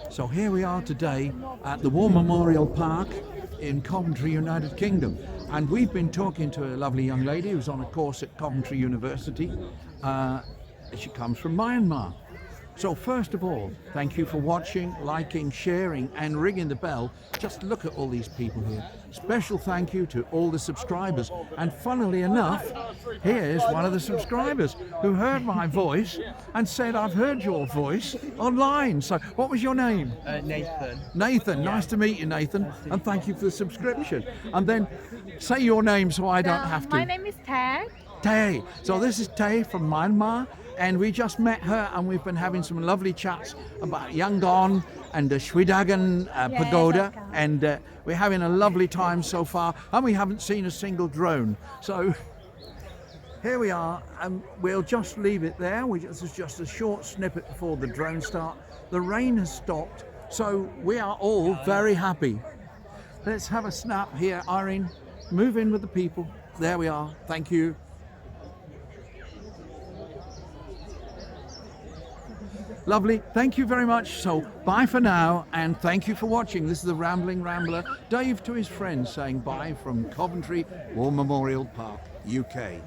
So here we are today at the War Memorial Park in Coventry, United Kingdom. And we've been talking to a lovely young lady who's on a course at Coventry University. She comes from Myanmar. So first of all, thank you for watching, liking, sharing and ringing the bell. Just look at all these people here. Special thank you to all the subscribers. And funnily enough, here's one of the subscribers who heard my voice and said, I've heard your voice online. So what was your name? Nathan. Nathan, nice to meet you, Nathan. And thank you for the subscription. And then say your name so I don't have to. My name is Tay. Tay. So this is Tay from Myanmar. And we just met her and we've been having some lovely chats about Yangon and the Shwedagon pagoda. that's And we're having a lovely time so far. And we haven't seen a single drone. So here we are, and we'll just leave it there. This is just a short snippet before the drone start. The rain has stopped, so we are all very happy. Let's have a snap here, Irene. Move in with the people. There we are. Thank you. Lovely, thank you very much. So bye for now, and thank you for watching. This is the Rambling Rambler, Dave to his friends saying bye from Coventry War Memorial Park, UK.